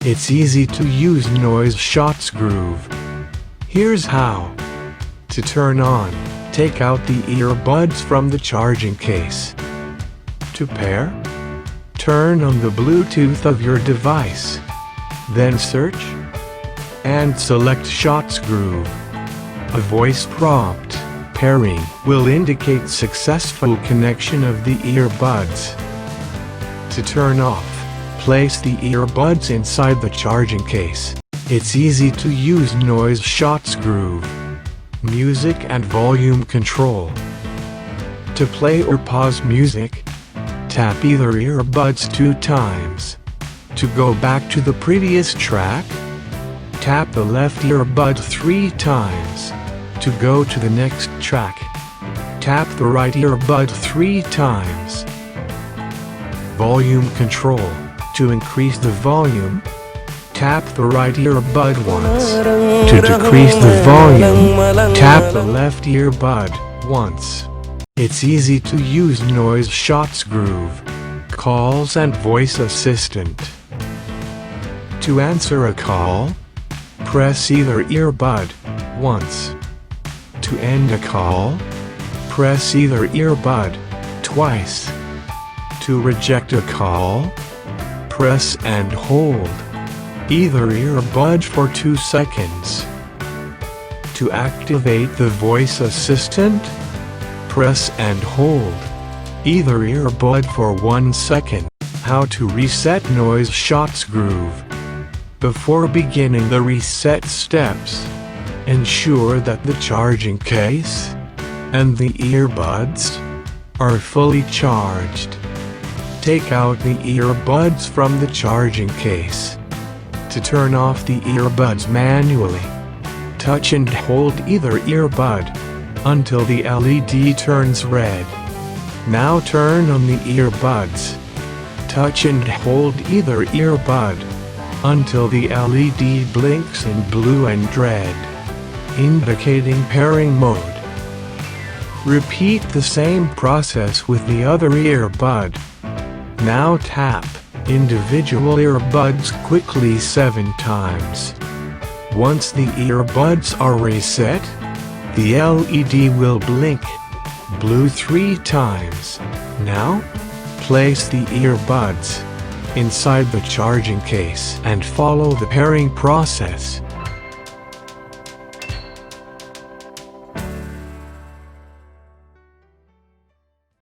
It's easy to use Noise Shot's groove. Here's how. To turn on, take out the earbuds from the charging case. To pair, turn on the Bluetooth of your device. Then search and select Shot's groove. A voice prompt, pairing, will indicate successful connection of the earbuds. To turn off, place the earbuds inside the charging case. It's easy to use Noise Shot's groove. Music and volume control. To play or pause music, tap either earbuds 2 times. To go back to the previous track, tap the left earbud 3 times. To go to the next track, tap the right earbud 3 times. Volume control. To increase the volume, tap the right earbud once. To decrease the volume, tap the left earbud once. It's easy to use Noise Shot's groove. Calls and voice assistant. To answer a call, press either earbud once. To end a call, press either earbud twice. To reject a call, press and hold either earbud for 2 seconds. To activate the voice assistant, press and hold either earbud for 1 second. How to reset Noise Shot's groove. Before beginning the reset steps, ensure that the charging case and the earbuds are fully charged. Take out the earbuds from the charging case. To turn off the earbuds manually, touch and hold either earbud until the LED turns red. Now turn on the earbuds. Touch and hold either earbud until the LED blinks in blue and red, indicating pairing mode. Repeat the same process with the other earbud. Now tap individual earbuds quickly 7 times. Once the earbuds are reset, the LED will blink blue 3 times. Now, place the earbuds inside the charging case and follow the pairing process.